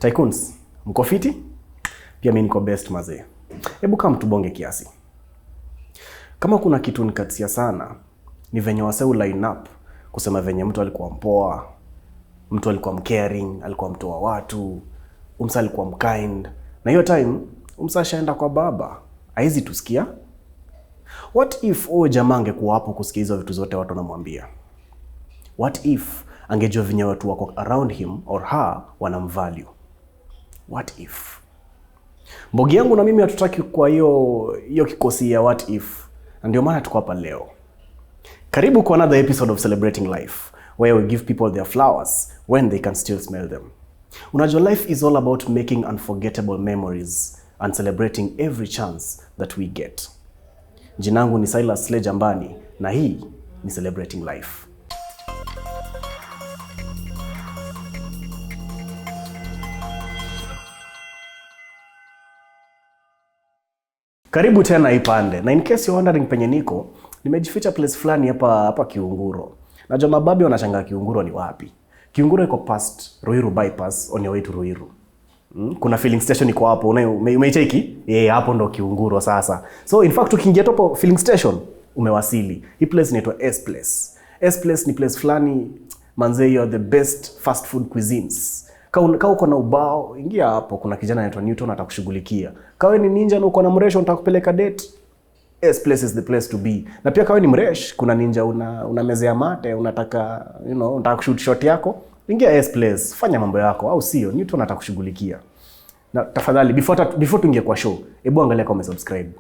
Tycoons, mko fiti? Pia mimi niko best mazee. Hebu kama tubonge kiasi. Kama kuna kitu nikatia sana, ni venye waseu line up kusema venye mtu alikuwa mpoa, mtu alikuwa mcaring, alikuwa mtu wa watu, umsa alikuwa mkind. Na hiyo time umsa shaenda kwa baba. Haizi tusikia? What if jamaa angekuwa hapo kusikia hizo vitu zote watu wanamwambia? What if angejua venye watu wako around him or her wanamvalue? What if? Mbogi yangu na mimi hatutaki kwa hiyo kikosi ya what if. Na ndio maana tuko hapa leo. Karibu kwa another episode of Celebrating Life, where we give people their flowers when they can still smell them. Unajua, life is all about making unforgettable memories and celebrating every chance that we get. Jinangu ni Silas Slejambani na hii ni Celebrating Life. Karibu tena ipande. Na in case you're wondering penye niko, nimejificha place fulani hapa Kiunguro. Najua mababi wanashangaa Kiunguro ni wapi. Kiunguro iko past Ruiru bypass on your way to Ruiru. Kuna filling station iko hapo, umeicheki? Hapo ndo Kiunguro sasa. So in fact ukiingia hapo filling station umewasili. Hii place inaitwa S Place. S Place ni place fulani manze, you are the best fast food cuisines. Kama uko na ubao, ingia hapo, kuna kijana anaitwa Newton atakushughulikia. Kama ni ninja na uko na mresho nitakupeleka date, S Place is the place to be. Na pia kama ni mresh, kuna ninja una mezea mate, unataka unataka kushoot shot yako, ingia S Place, fanya mambo yako, au sio? Newton atakushughulikia. Na tafadhali before tuingie kwa show, hebu angalia kama umesubscribe.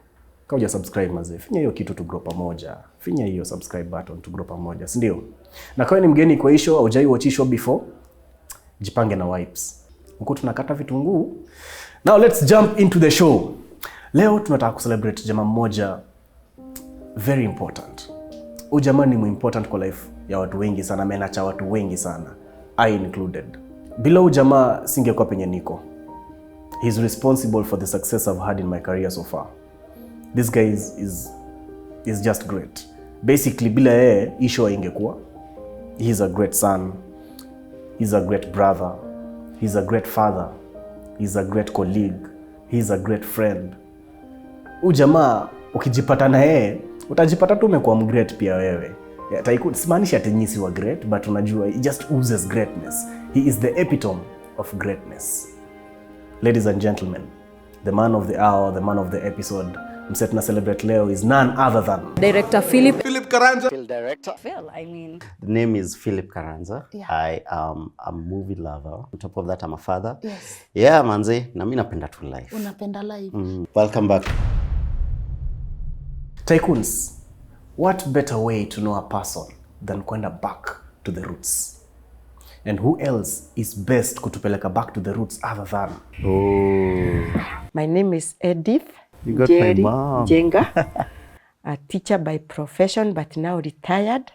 Kama hujasubscribe mazee, finya hiyo kitu to grow pamoja. Finya hiyo subscribe button to grow pamoja, si ndio? Na kama ni mgeni kwa show au hujai watch show before, jipange na wipes. Huko tunakata vitunguu. Now let's jump into the show. Leo tunataka kucelebrate jamaa mmoja very important. Huyu jamaa ni important kwa life ya watu wengi sana, amenacha watu wengi sana, I included. Bila huyu jamaa singekuwa penye niko. He's responsible for the success I've had in my career so far. This guy is just great. Basically bila yeye issue ingekuwa. He's a great son. He's a great brother. He's a great father. He's a great colleague. He's a great friend. Jamaa ukijipata na yeye, utajipata tu umekuwa mgreat pia wewe. Simaanisha ati nyinyi si wa great, but unajua he just oozes greatness. He is the epitome of greatness. Ladies and gentlemen, the man of the hour, the man of the episode, mse tuna celebrate leo is none other than Director Philip Karanja. Film director. Phil, I mean. The name is Philip Karanja. Yeah. I am a movie lover. On top of that, I'm a father. Yes. Yeah, manze, na mimi napenda tu life. Unapenda life. Welcome back. Tycoons. What better way to know a person than kwenda back to the roots? And who else is best kutupeleka back to the roots other than? My name is Edith. You got Jerry my mom. Jenga, a teacher by profession but now retired,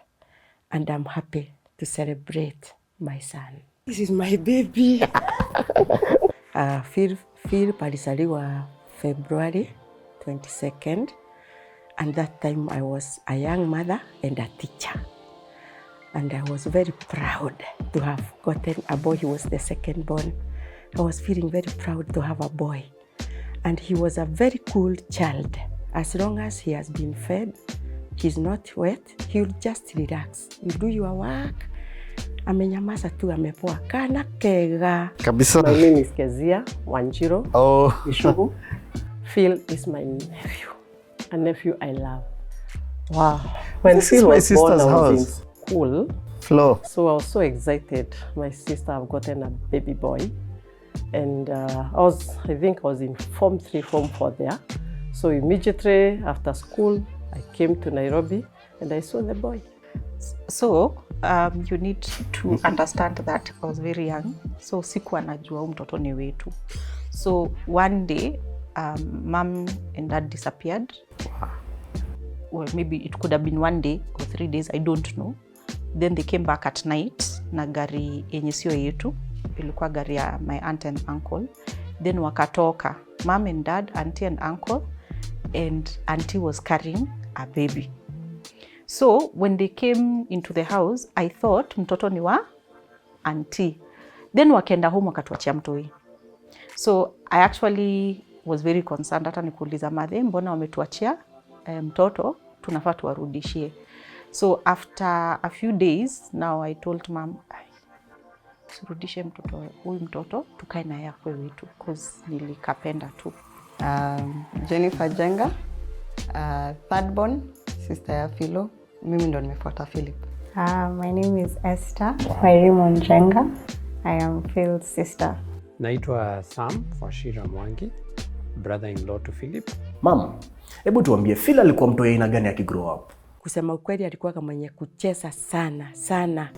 and I'm happy to celebrate my son. This is my baby. Phil alizaliwa February 22nd, and that time I was a young mother and a teacher. And I was very proud to have gotten a boy. He was the second born. I was feeling very proud to have a boy. And he was a very cool child. As long as he has been fed, he's not wet, he'll just relax. You do your work. Amenyamaza tu, amepoa. Kana kega. Kabisa. My name is Kezia Wanjiro. Oh. Ishugu. Phil is my nephew. A nephew I love. Wow. When This Phil is my was born, sister's I was house. in school. Flo. So I was so excited. My sister have gotten a baby boy. And I think I was in Form 3, Form 4 there. So immediately after school, I came to Nairobi and I saw the boy. So, you need to understand that I was very young. So, sikuwa najua mtoto ni wetu. So, one day, mom and dad disappeared. Well, maybe it could have been 1 day or 3 days, I don't know. Then they came back at night na gari yenye sio yetu. Ilikuwa gari ya my aunt and uncle. Then wakatoka, mom and dad, auntie and uncle, and auntie was carrying a baby. So when they came into the house, I thought mtoto ni wa auntie. Then wakaenda home wakatuachia mtoi. So I actually was very concerned, hata nikuuliza madhe, mbona wametuachia mtoto, tunafaa tuwarudishie. So after a few days now I told mom, surudishe huyu mtoto tukae naye akwe wetu, because nilikapenda tu. Jennifer Jenga, third born, sister ya Philo. Mimi ndo nimefuata Philip. My name is Esther Wairimu Njenga. I am Phil's sister. Naitwa Sam Washira Mwangi, brother-in-law to Philip. Mom, hebu tuambie Phil alikuwa mtu aina gani akigrow up? Kusema ukweli alikuwa kama mwenye kucheza sana sana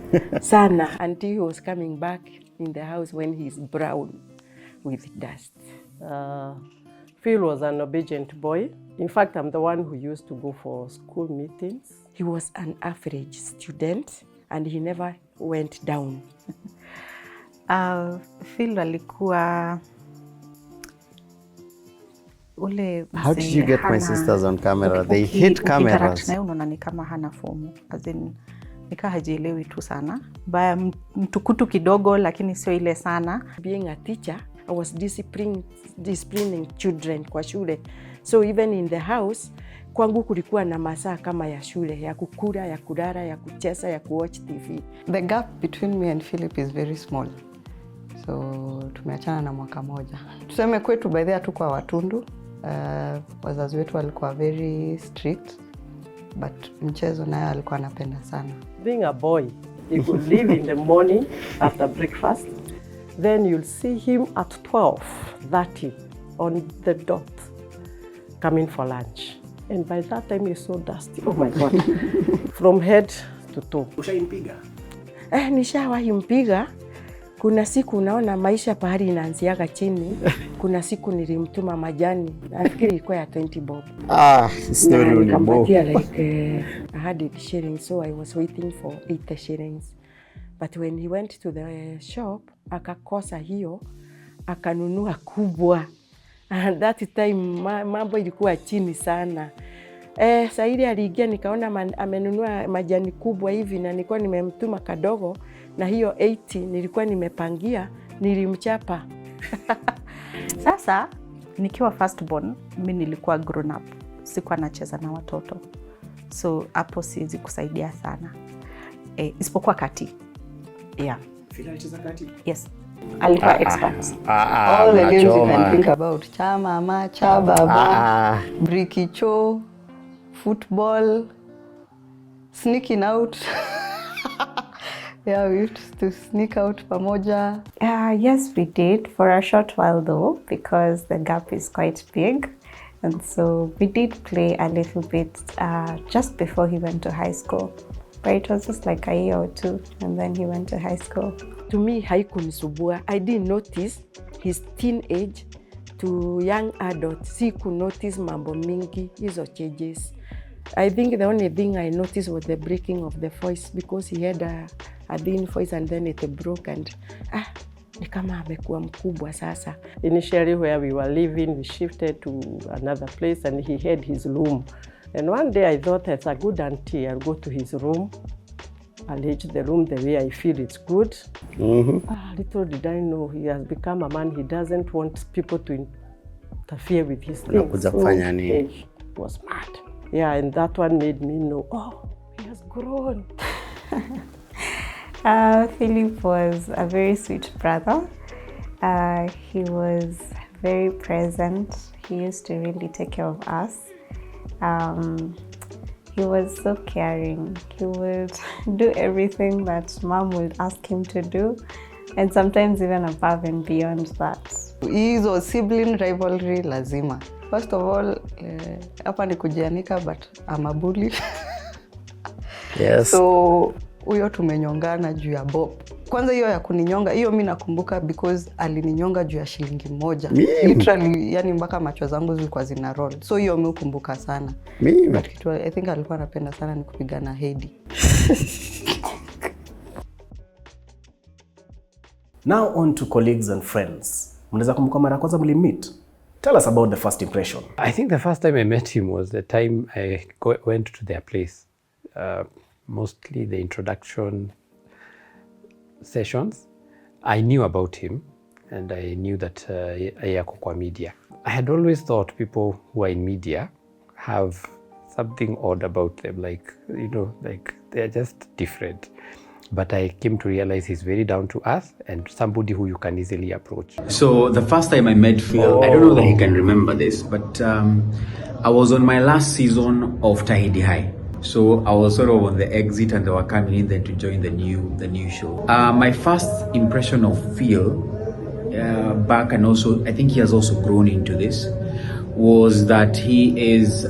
sana until he was coming back in the house when he is brown with dust. Phil was an obedient boy. In fact, I'm the one who used to go for school meetings. He was an average student and he never went down. Phil alikuwa ule How did you get my sisters on camera? They hate cameras. Na unaona ni kama hana fomu. As in, nika hajielewi tu sana. Baya mtukutu kidogo lakini sio ile sana. Being a teacher, I was disciplining children kwa shule. So even in the house, kwangu kulikuwa na masaa kama ya shule, ya kukula, ya kulala, ya kucheza, ya kuwatch TV. The gap between me and Philip is very small. So tumeachana na mwaka moja. Tuseme kwetu by the way hatukuwa watundu. Wazazi wetu walikuwa very strict, but mchezo naye alikuwa anapenda sana. Being a boy, he would leave in the morning after breakfast. Then you'll see him at 12:30 on the dot coming for lunch. And by that time he's so dusty. Oh my God. From head to toe. Ushaimpiga? Nishawahi mpiga. Kuna siku unaona maisha pahali inaanziaga chini. Kuna siku nilimtuma majani. Nafikiri ilikuwa ya 20 bob. Story Nikampatia like 100 shillings. So I was waiting for 80 shillings. But when he went to the shop, akakosa hiyo, akanunua kubwa. And that time mambo ilikuwa chini sana. Saa ile aliingia nikaona amenunua majani kubwa hivi na nilikuwa nimemtuma kadogo na hiyo 80 nilikuwa nimepangia, nilimchapa. Sasa nikiwa first born, mimi nilikuwa grown up. Sikuwa nacheza na watoto. So hapo siwezi kusaidia sana. Isipokuwa kati. Yeah. Phil alicheza kati? Yes. Alikuwa expert. All the games you can think about. Cha mama, cha baba, brikicho, football, sneaking out. Yeah, we used to sneak out pamoja. Yes, we did for a short while though, because the gap is quite big. And so we did play a little bit just before he went to high school. But it was just like a year or two, and then he went to high school. To me, haikunisumbua. I didn't notice his teenage to young adult. Siku notice mambo mingi, hizo changes. I think the only thing I noticed was the breaking of the voice, because he had a thin voice and then it broke and ni kama amekuwa mkubwa sasa. Initially where we were living, we shifted to another place and he had his room. And one day I thought, as a good auntie, I'll go to his room. I'll age the room the way I feel it's good. Little did I know, he has become a man. He doesn't want people to interfere with his things. So he was mad. Yeah, and that one made me know, oh, he has grown. Philip was a very sweet brother. He was very present. He used to really take care of us. He was so caring. He would do everything that mom would ask him to do, and sometimes even above and beyond that. Hizo sibling rivalry lazima. First of all, hapa ni kujianika, but I'm a bully. Yes. So huyo tumenyongana juu ya bob. Kwanza hiyo ya kuninyonga, hiyo mimi nakumbuka because alininyonga juu ya shilingi moja. Literally, yani mpaka macho zangu zilikuwa zina roll. So hiyo mimi hukumbuka sana. But kitu I think alikuwa anapenda sana ni kupigana hedi. Now on to colleagues and friends. Mnaweza kumbuka mara kwanza mlimmeet? Tell us about the first impression. I think the first time I met him was the time I went to their place. Mostly the introduction sessions. I knew about him and I knew that yako kwa media. I had always thought people who are in media have something odd about them, like, you know, like they're just different. But I came to realize he's very down to earth and somebody who you can easily approach. So the first time I met Phil, I don't know that he can remember this, but I was on my last season of Tahidi High. So I was sort of on the exit and they were coming in then to join the new show. My first impression of Phil back, and also I think he has also grown into this, was that he is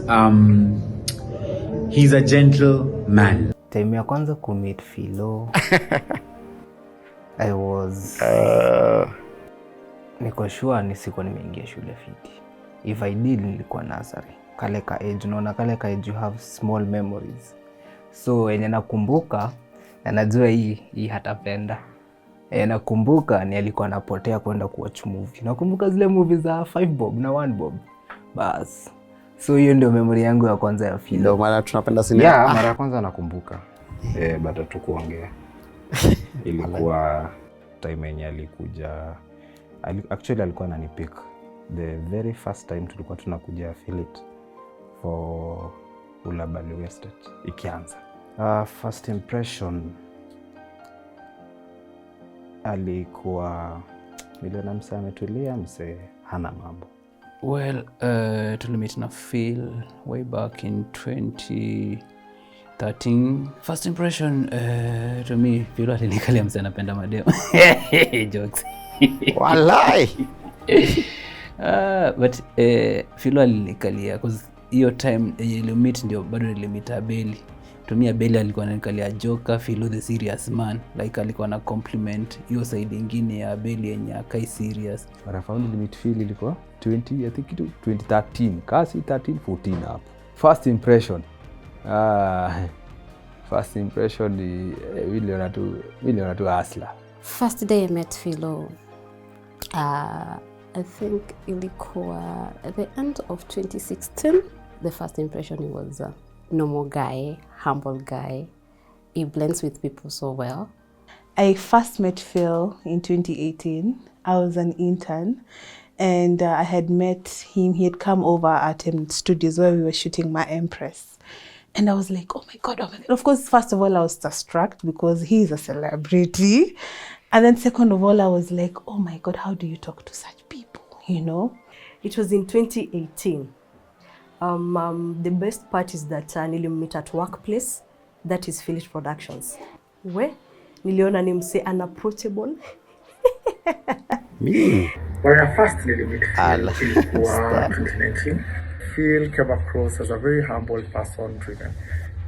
he's a gentle man. Time ya kwanza kumeet Philo, I was niko sure nisikuwa nimeingia shule fiti. If I did, nilikuwa nursery. Kale ka age, unaona kale ka age you have small memories. So yenye nakumbuka, na najua hii hatapenda. Nakumbuka ni alikuwa anapotea kwenda kuwatch movie. Nakumbuka zile movie za 5 bob na 1 bob. Bas. So hiyo ndio memory yangu ya kwanza ya Philo. Ndio maana tunapenda sinema. Yeah, mara ya kwanza nakumbuka. Baada tu kuongea. Ilikuwa time yenye alikuja. Actually alikuwa ananipick. The very first time tulikuwa tunakuja affiliate for Ulabali Estate ikianza. First impression alikuwa niliona msee ametulia, msee hana mambo. Well, tulimit na Phil way back in 2013. First impression to me, Phil alinikalia msee anapenda mademo. Jokes. Walai. But Phil alinikalia cause hiyo time nilimit ndio bado nilimit Abeli. Tumia Abeli alikuwa ananikalia Joker, Phil the serious man. Like alikuwa na compliment hiyo side nyingine ya Abeli yenye akai serious. Mara found limit Phil ilikuwa 20, I think 2013, kasi 13 14 hapo. First impression. First impression ni miliona tu asla. First day I met Philo, I think ilikuwa at the end of 2016. The first impression, he was a normal guy, humble guy. He blends with people so well. I first met Phil in 2018. I was an intern and I had met him. He had come over at studios where we were shooting My Empress. And I was like, oh my God, oh my God. Of course, first of all, I was starstruck because he is a celebrity. And then second of all, I was like, oh my God, how do you talk to such people, you know? It was in 2018. The best part is that nilimmeet at workplace, that is Philips Productions. Where niliona ni mse unapproachable. Me? When I first met Phil, it was 2019. Phil came across as a very humble person, driven.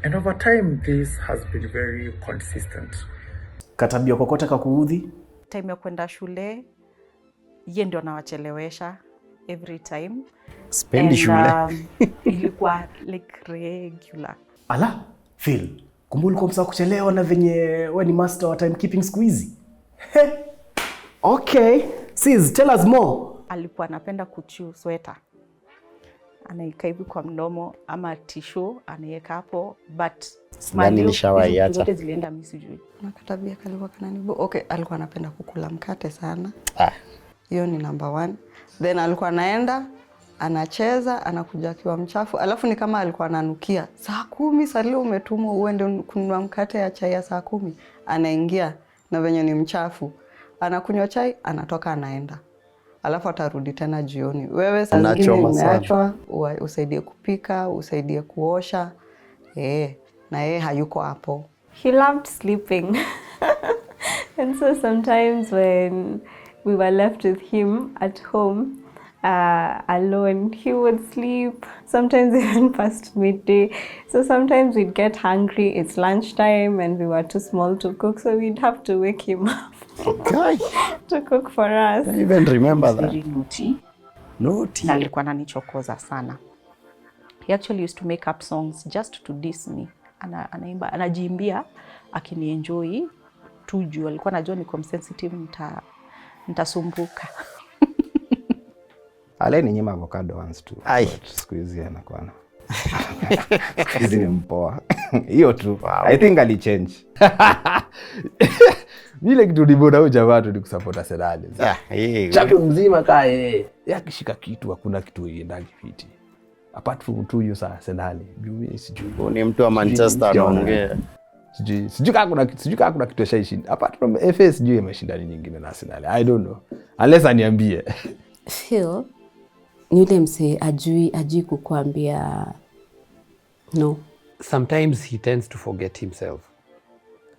And over time, this has been very consistent. Katabia kokote kakuudhi? Time ya kwenda shule, yeye ndio anawachelewesha every time. Spendi shule. Ilikuwa like regular. Ala, Phil, kumbe ulikuwa msa kuchelewa na venye wewe ni master wa timekeeping siku hizi. Okay, sis, tell us more. Alikuwa anapenda kuchew sweater. Anaika hivi kwa mdomo ama tissue anaiweka hapo, but Nani nishawaiacha. zote zilienda mimi sijui. Na katabia kalikuwa kananibu. Okay, alikuwa anapenda kukula mkate sana. Hiyo ni number 1. Then alikuwa anaenda, anacheza, anakuja akiwa mchafu. Alafu ni kama alikuwa ananukia. Saa 10 saa leo umetumwa uende kununua mkate ya chai ya saa 10. Anaingia na venye ni mchafu. Anakunywa chai, anatoka anaenda. Alafu atarudi tena jioni. Wewe saa zingine umeachwa, usaidie kupika, usaidie kuosha. Na yeye hayuko hapo. He loved sleeping. And so sometimes when we were left with him at home alone, he would sleep. Sometimes even past midday. So sometimes we'd get hungry. It's lunchtime and we were too small to cook. So we'd have to wake him up to cook for us. I even remember that. Very naughty. Naughty. Na alikuwa ananichokoza sana. He actually used to make up songs just to diss me. Anaimba, anajiimbia akinienjoy tu juu alikuwa anajua niko sensitive nitasumbuka. Ale ni nyima avocado once tu. Siku hizi anakuwa na. Hizi ni mpoa. Hiyo tu. I think ali change. Vile kitu libona huyu jamaa tu ni kusupport Arsenal. Champion mzima kaa yeye. Akishika kitu hakuna kitu iendagi fiti. Apart from tu hiyo Arsenal. Mimi sijui. Ni mtu wa Manchester anaongea. Sijui kama kuna kitu shaishinda. Apart from FA sijui imeshinda nyingine na Arsenal. I don't know. Unless aniambie. Phil ni yule msee ajui kukuambia no. Sometimes he tends to forget himself.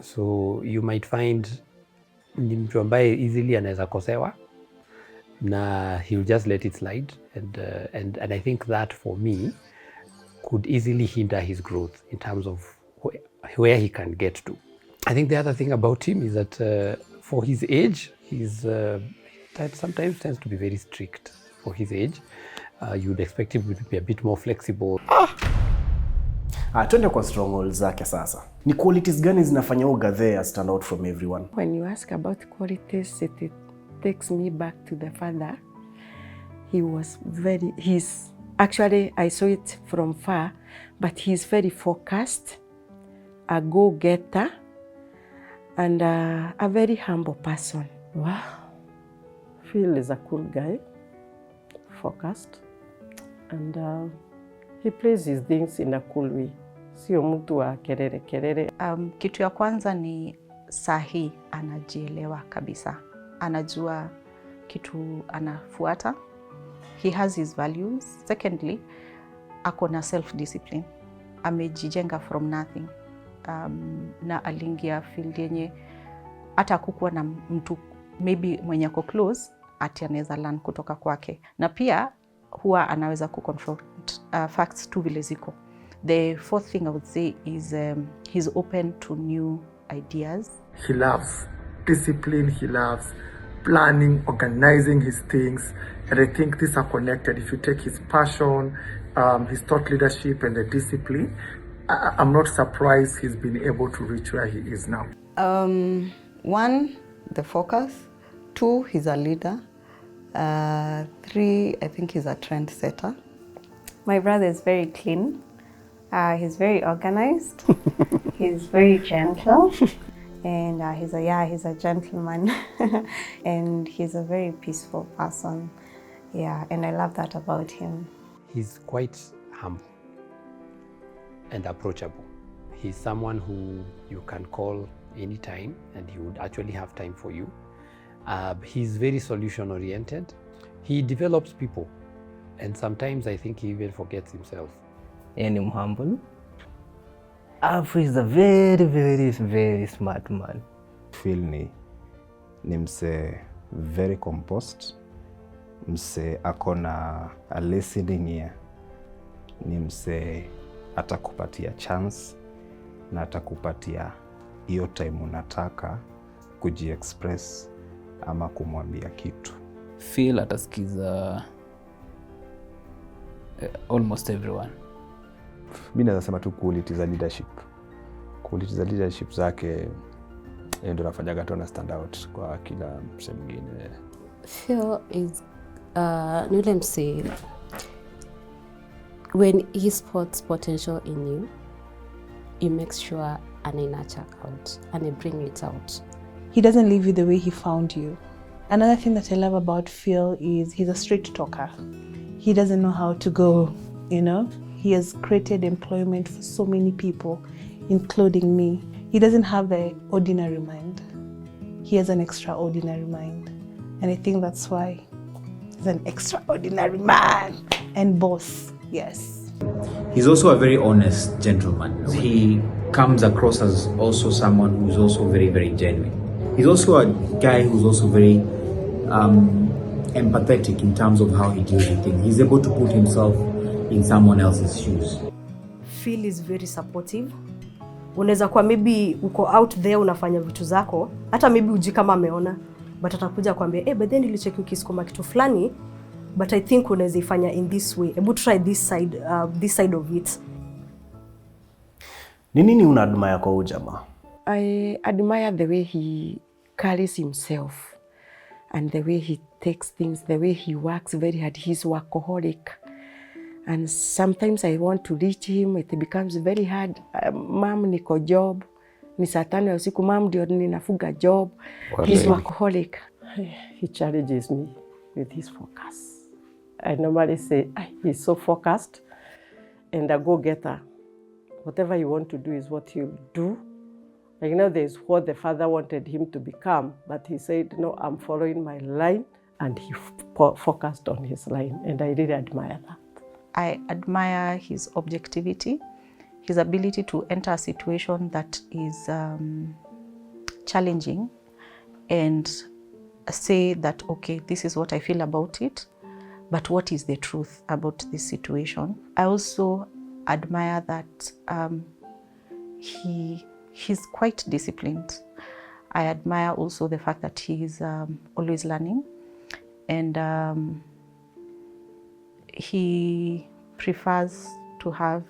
So you might find ni mtu ambaye easily anaweza kosewa na he'll just let it slide and I think that for me could easily hinder his growth in terms of where he can get to. I think the other thing about him is that for his age, that sometimes tends to be very strict for his age. You'd expect him to be a bit more flexible. Tuende kwa strongholds zake sasa. Ni qualities gani zinafanya Ugathe stand out from everyone? When you ask about qualities, it takes me back to the father. Actually, I saw it from far, but he's very focused, a go-getter, and a very humble person. Wow. Phil is a cool guy, focused, and he plays his things in a cool way. Sio mtu wa kelele. Kitu ya kwanza ni sahi anajielewa kabisa. Anajua kitu anafuata. He has his values. Secondly, ako na self-discipline. Amejijenga from nothing. Na aliingia field yenye hata kukuwa na mtu maybe mwenye ako close ati anaweza learn kutoka kwake. Na pia huwa anaweza kuconfront facts tu vile ziko. The fourth thing I would say is he's open to new ideas. He loves discipline, he loves planning, organizing his things, and I think these are connected. If you take his passion, his thought leadership and the discipline, I'm not surprised he's been able to reach where he is now. 1, the focus. 2, he's a leader. 3, I think he's a trendsetter. My brother is very clean. He's very organized. He's very gentle. And he's a gentleman. And he's a very peaceful person. Yeah, and I love that about him. He's quite humble and approachable. He's someone who you can call anytime and he would actually have time for you. He's very solution oriented. He develops people and sometimes I think he even forgets himself. Ni humble. He's a very, very, very smart man. Phil ni mse very composed. Mse akona a listening ear. Ni mse atakupatia chance na atakupatia hiyo time unataka kujiexpress ama kumwambia kitu. Phil atasikiza almost everyone. Mimi naweza sema tu qualities za leadership. Qualities za leadership zake ndio nafanyaga tu na stand out kwa kila mse mwingine. Phil is ni yule mse when he spots potential in you, he makes sure and nurture out and bring it out. He doesn't leave you the way he found you. Another thing that I love about Phil is he's a straight talker. He doesn't know how to go, you know. He has created employment for so many people, including me. He doesn't have the ordinary mind. He has an extraordinary mind. And I think that's why he's an extraordinary man and boss, yes. He's also a very honest gentleman. He comes across as also someone who's also very, very genuine. He's also a guy who's also very empathetic in terms of how he deals with things. He's able to put himself in someone else's shoes. Phil is very supportive. Unaweza kuwa maybe uko out there unafanya vitu zako, hata maybe uji kama ameona, but atakuja kuambia but then nilicheki ukiskoma kitu fulani, but I think unaweza ifanya in this way. Ebu try this side of it. Ni nini una admire kwa jamaa? I admire the way he carries himself and the way he takes things, the way he works very hard. He's workaholic. And sometimes I want to reach him, it becomes very hard. Mom, niko job, ni saa 5 ya usiku, mam ndio ninafuga job. What He's really? workaholic. He challenges me with his focus. I normally say, he's so focused and a go-getter. Whatever you want to do is what you'll do. Like, there's what the father wanted him to become, but he said, no, I'm following my line, and he focused on his line, and I really admire that. I admire his objectivity, his ability to enter a situation that is challenging and say that, okay, this is what I feel about it, but what is the truth about this situation? I also admire that he's quite disciplined. I admire also the fact that he's always learning, and he prefers to have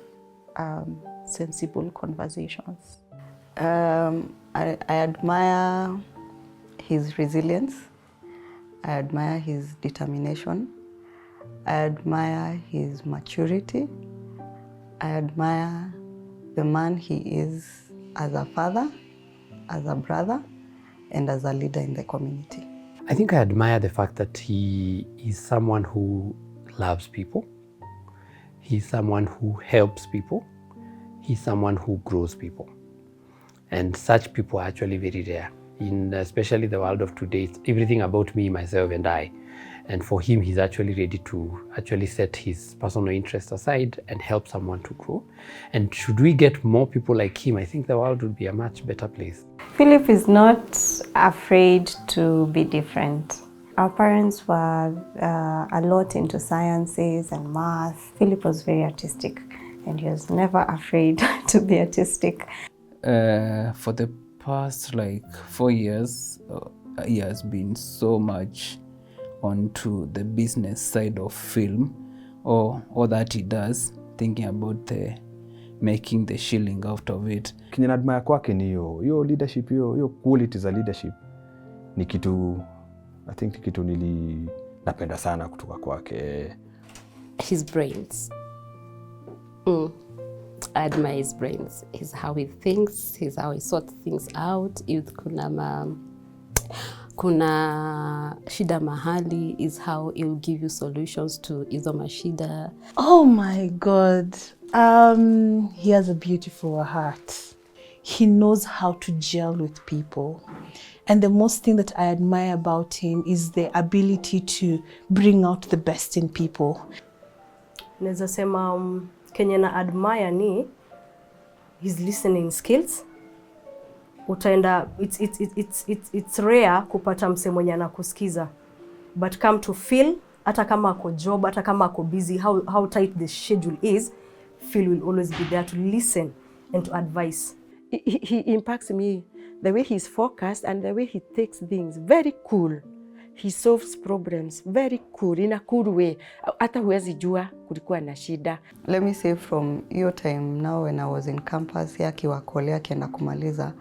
sensible conversations. I admire his resilience. I admire his determination. I admire his maturity. I admire the man he is as a father, as a brother, and as a leader in the community. I think I admire the fact that he is someone who loves people. He's someone who helps people. He's someone who grows people. And such people are actually very rare. In especially the world of today, it's everything about me, myself, and I. And for him, he's actually ready to actually set his personal interests aside and help someone to grow. And should we get more people like him, I think the world would be a much better place. Philip is not afraid to be different. Our parents were a lot into sciences and math. Philip was very artistic, and he was never afraid to be artistic. For the past 4 years, he has been so much onto the business side of film, or that he does, thinking about making the shilling out of it. Kenye admire kwake ni hiyo leadership, hiyo quality za leadership ni kitu, I think ni kitu napenda sana kutoka kwake. His brains. I admire his brains. Is how he thinks, is how he sorts things out. If kuna shida mahali, is how he'll give you solutions to hizo mashida. Oh my God. He has a beautiful heart. He knows how to gel with people. And the most thing that I admire about him is the ability to bring out the best in people. Naweza sema kenye na admire ni his listening skills. Utaenda, it's rare kupata mse mwenye anakusikiza, but come to feel, hata kama ako job, hata kama ako busy, how tight the schedule is, Phil will always be there to listen and to advise. He impacts me, the way he's focused and the way he takes things, very cool. He solves problems, very cool, in a cool way. Hata huwezi jua kulikuwa na shida. Let me say from your time now when I was in campus, akiwa kole akienda kumaliza,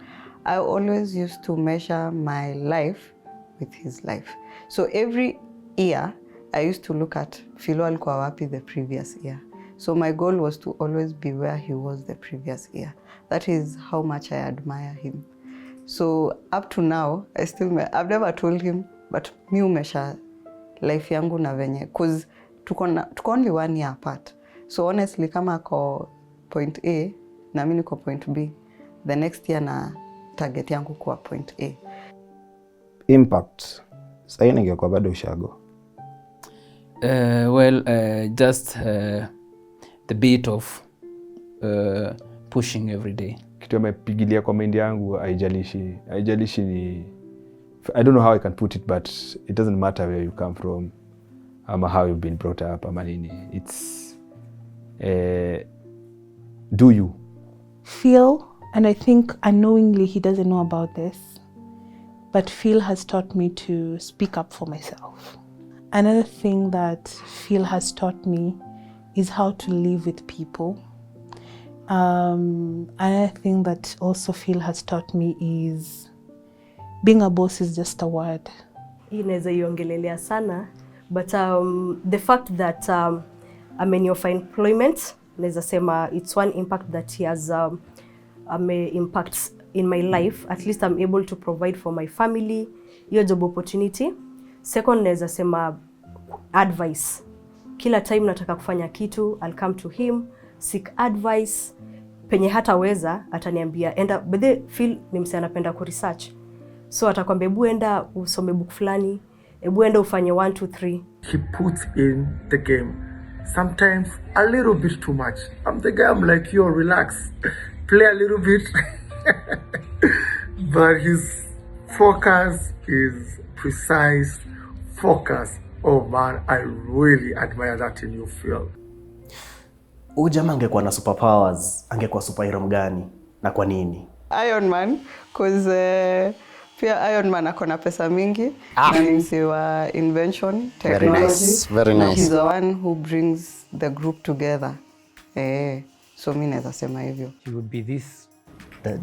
I always used to measure my life with his life. So every year, I used to look at Philo alikuwa wapi the previous year. So my goal was to always be where he was the previous year. That is how much I admire him. So up to now, I've never told him, but mi umesha life yangu na venye, cause tuko only 1 year apart. So honestly, kama ako point A na mimi niko point B, the next year na target yangu kwa point A. Impact. Sasa ningekuwa bado ushago. Just the bit of pushing every day. Kitu amepigilia kwa mind yangu haijalishi ni, I don't know how I can put it, but it doesn't matter where you come from ama how you've been brought up ama nini. It's do you Phil, and I think unknowingly he doesn't know about this, but Phil has taught me to speak up for myself. Another thing that Phil has taught me is how to live with people. Another thing that also Phil has taught me is being a boss is just a word. Hii naweza iongelelea sana, but the fact that ameniofa employment, naweza sema it's one impact that he has impact in my life, at least I'm able to provide for my family, hiyo job opportunity. Second, naweza sema advice. Kila time nataka kufanya kitu, I'll come to him, seek advice. Penye hataweza, ataniambia, enda, bedhe feel ni mse anapenda kuresearch. So atakwambia, ebu enda usome book fulani, ebu enda ufanye 1, 2, 3. He puts in the game. Sometimes a little bit too much. I'm the guy, I'm like, yo, relax. Play a little bit. But his focus is precise focus. Oh man, I really admire that in you, Phil. Huyu jamaa angekuwa na superpowers, angekuwa superhero mgani na kwa nini? Iron Man, cause pia Iron Man akona pesa mingi na ni msi wa invention, technology. Very nice, very nice. He's the one who brings the group together. So mimi naweza sema hivyo. He would be this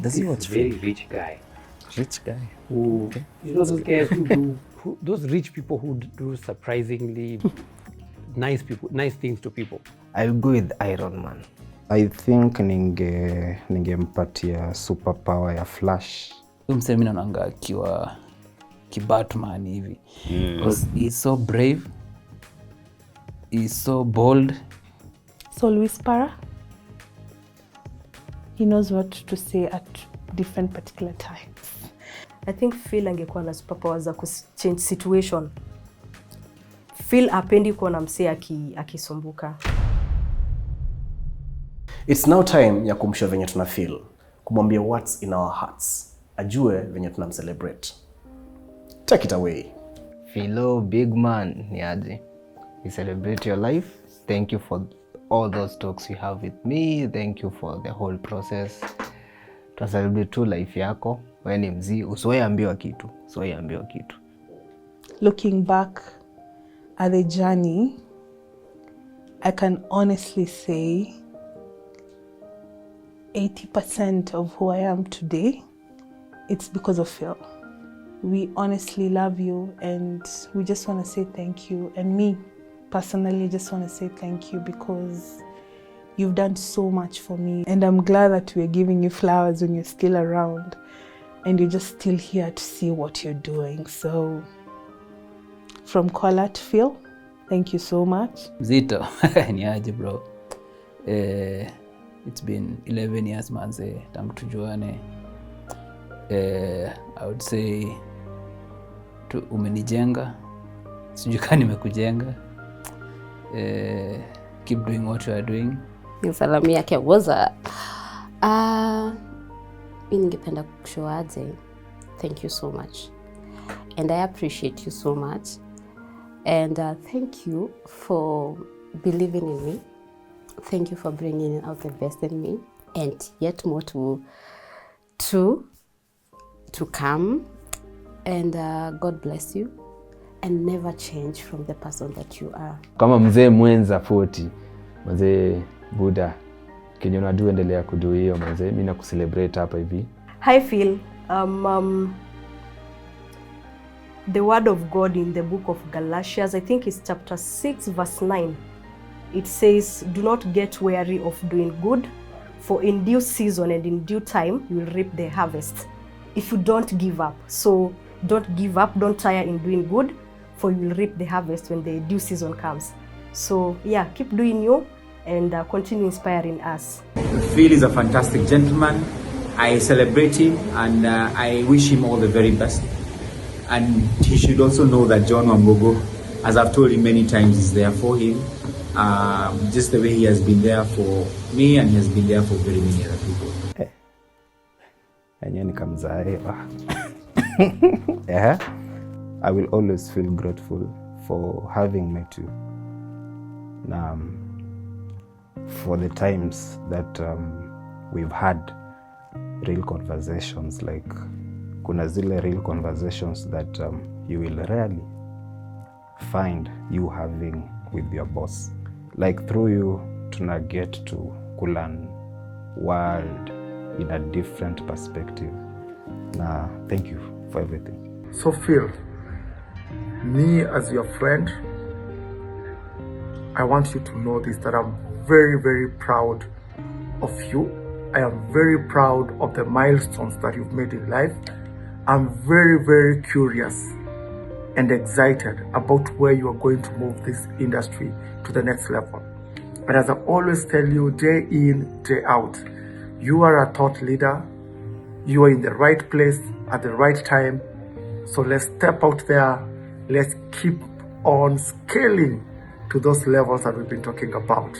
Does he watch very rich guy. Rich guy. Who, you know, those guys who do, those rich people who do surprisingly nice things to people. I'll go with Iron Man. I think ningempatia superpower ya Flash. Msemi naonanga akiwa Batman hivi. Because he's so brave. He's so bold. Soul whisperer. He knows what to say at different particular times. I think Phil angekuwa na superpowers za change situation. Phil apendi kuona msee akisumbuka. It's now time ya kumshow venye tuna feel. Kumwambia what's in our hearts. Ajue venye tunamcelebrate. Take it away. Philo, big man, ni aje. We celebrate your life. Thank you for all those talks you have with me. Thank you for the whole process. Tuna celebrate tu life yako. Wewe ni mzee, usiwaambiwa kitu. Usiwaambiwa kitu. Looking back at the journey, I can honestly say 80% of who I am today, it's because of Phil. We honestly love you and we just want to say thank you. And me, personally, just want to say thank you because you've done so much for me. And I'm glad that we're giving you flowers when you're still around and you're just still here to see what you're doing. So from Kola to Phil, thank you so much. Zito, ni aje bro. It's been 11 years manze, tangu tujuane. I would say umenijenga, sijui kama nimekujenga. Keep doing what you are doing. Salamu yake woza. Mimi ningependa kushoaje. Thank you so much. And I appreciate you so much. And thank you for believing in me. Thank you for bringing out the best in me. And yet more to come. And God bless you. And never change from the person that you are. Kama mzee mwenza 40, mzee Buddha, kenye unadu endelea kudu hiyo mzee, mimi na kucelebrate hapa hivi. Hi Phil. The word of God in the book of Galatians, I think it's chapter 6 verse 9. It says, do not get weary of doing good, for in due season and in due time you will reap the harvest. If you don't give up. So don't give up, don't tire in doing good, for you will reap the harvest when the due season comes. So yeah, keep doing you and continue inspiring us. Phil is a fantastic gentleman. I celebrate him and I wish him all the very best. And he should also know that John Wambogo, as I've told him many times, is there for him. Just the way he has been there for me and he has been there for very many other people. Enye nikamzaewa. I will always feel grateful for having met you. For the times that we've had real conversations, like kuna zile real conversations that you will rarely find you having with your boss. Like through you, tuna get to kulearn world in a different perspective. Thank you for everything. So Phil, me as your friend, I want you to know this, that I'm very, very proud of you I am very proud of the milestones that you've made in life. I'm very, very curious and excited about where you are going to move this industry to the next level. But as I always tell you, day in, day out, you are a thought leader. You are in the right place at the right time. So let's step out there. Let's keep on scaling to those levels that we've been talking about.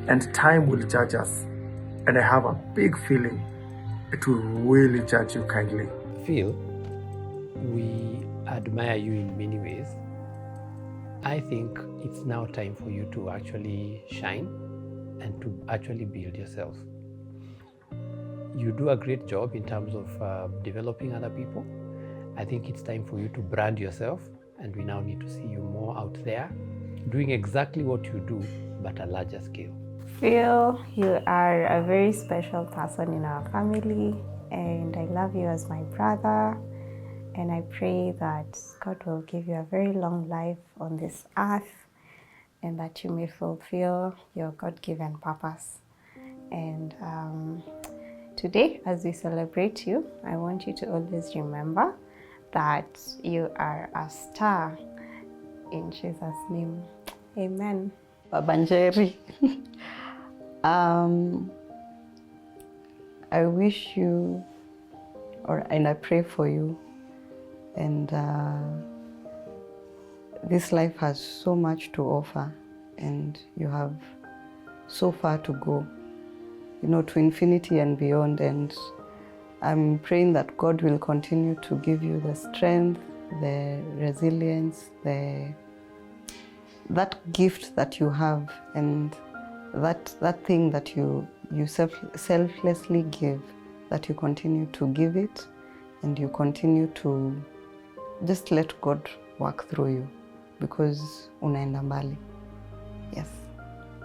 And time will judge us. And I have a big feeling it will really judge you kindly. Phil, we admire you in many ways. I think it's now time for you to actually shine and to actually build yourself. You do a great job in terms of developing other people. I think it's time for you to brand yourself, and we now need to see you more out there doing exactly what you do, but a larger scale. Phil, you are a very special person in our family, and I love you as my brother. And I pray that God will give you a very long life on this earth, and that you may fulfill your God-given purpose. And today, as we celebrate you, I want you to always remember that you are a star. In Jesus' name, amen. Baba Njeri, I wish you, and I pray for you. And this life has so much to offer, and you have so far to go, to infinity and beyond. And I'm praying that God will continue to give you the strength, the resilience, that gift that you have, and that thing that you selflessly give, that you continue to give it, and you continue to just let God work through you, because unaenda mbali. Yes,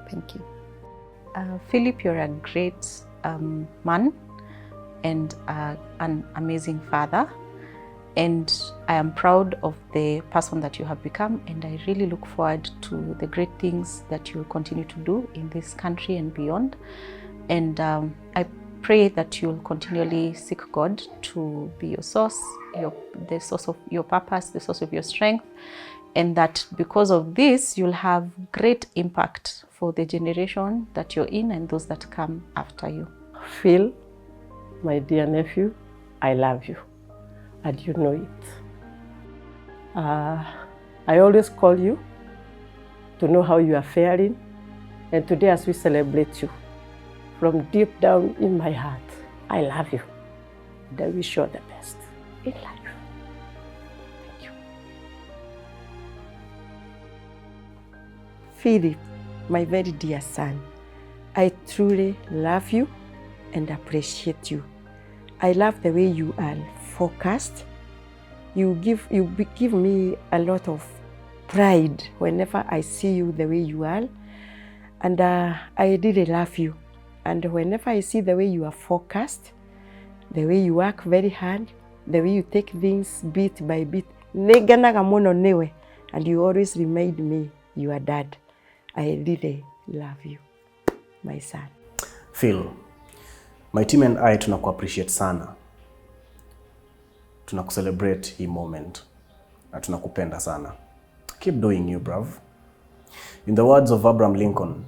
thank you. Philip, you're a great man and an amazing father. And I am proud of the person that you have become, and I really look forward to the great things that you'll continue to do in this country and beyond. And I pray that you'll continually seek God to be your source, the source of your purpose, the source of your strength, and that because of this, you'll have great impact for the generation that you're in and those that come after you. Phil, my dear nephew, I love you, and you know it. I always call you to know how you are faring, and today as we celebrate you, from deep down in my heart, I love you, and I wish you all the best in life. Thank you. Philip, my very dear son, I truly love you and appreciate you. I love the way you are focused. You give me a lot of pride whenever I see you the way you are, and I really love you. And whenever I see the way you are focused, the way you work very hard, the way you take things bit by bit, and you always remind me your dad. I really love you, my son. Phil, my team and I tunaku-appreciate sana. Tunaku-celebrate hii moment. Na tunakupenda sana. Keep doing you, bruv. In the words of Abraham Lincoln,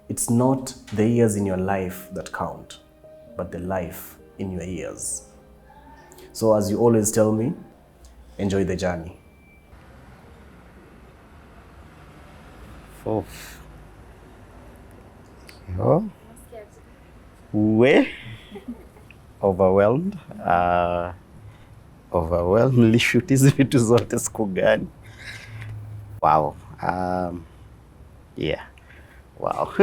it's not the years in your life that count, but the life in your years. So as you always tell me, enjoy the journey. We're overwhelmed. Overwhelmed shoot hizi vitu zote siku gani? Wow. Yeah. Wow.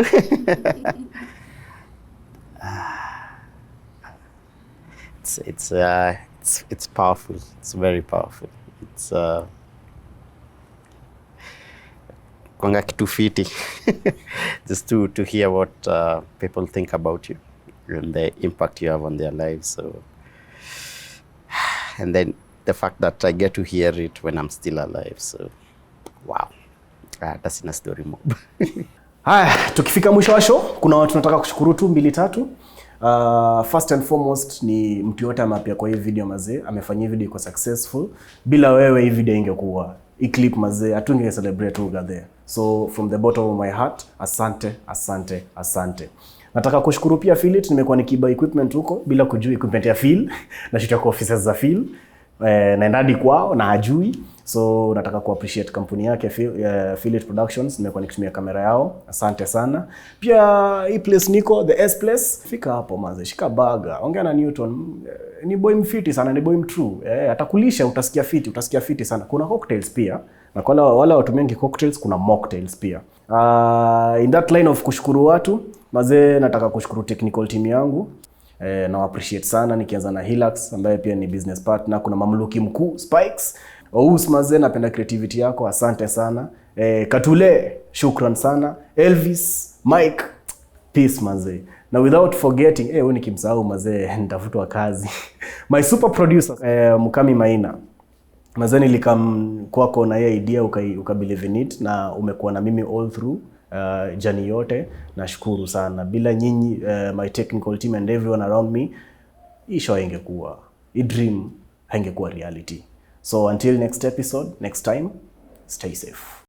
It's powerful. It's very powerful. It's kwanga kitu fiti just to hear what people think about you and the impact you have on their lives. So, and then the fact that I get to hear it when I'm still alive. So, wow. That's in a story mob. Haya, tukifika mwisho wa show, kuna watu nataka kushukuru tu 2-3. First and foremost ni mtu yote amapia kwa hii video mazee, amefanyia video iko successful. Bila wewe hii video ingekuwa hii clip mazee hatunge celebrate together. So from the bottom of my heart, asante, asante, asante. Nataka kushukuru pia Philip, nimekuwa nikiba equipment huko bila kujua equipment ya Phil na shita kwa offices za Phil. Naenda hadi kwao na hajui. So nataka ku appreciate kampuni yake Philip Productions, nimekuwa nikitumia kamera yao. Asante sana. Pia hii place niko the S place, fika hapo manze, shika baga, ongea na Newton. Ni boy mfiti sana, ni boy mtrue. Atakulisha, utasikia fiti sana. Kuna cocktails pia. Na kwa wale watu wengi cocktails, kuna mocktails pia. In that line of kushukuru watu, mazee nataka kushukuru technical team yangu. Na appreciate sana nikianza na Hilux ambaye pia ni business partner. Kuna mamluki mkuu Spikes. Ous mazee, napenda creativity yako, asante sana. Katule, shukran sana. Elvis, Mike, peace mazee. Na without forgetting, wewe nikimsahau mazee nitafutwa kazi. My super producer Mukami Maina. Mazee nilikam kwako na yeye idea ukabelieve in it na umekuwa na mimi all through journey yote. Nashukuru sana. Bila nyinyi my technical team and everyone around me, hii show ingekuwa, hii dream haingekuwa reality. So until next episode, next time, stay safe.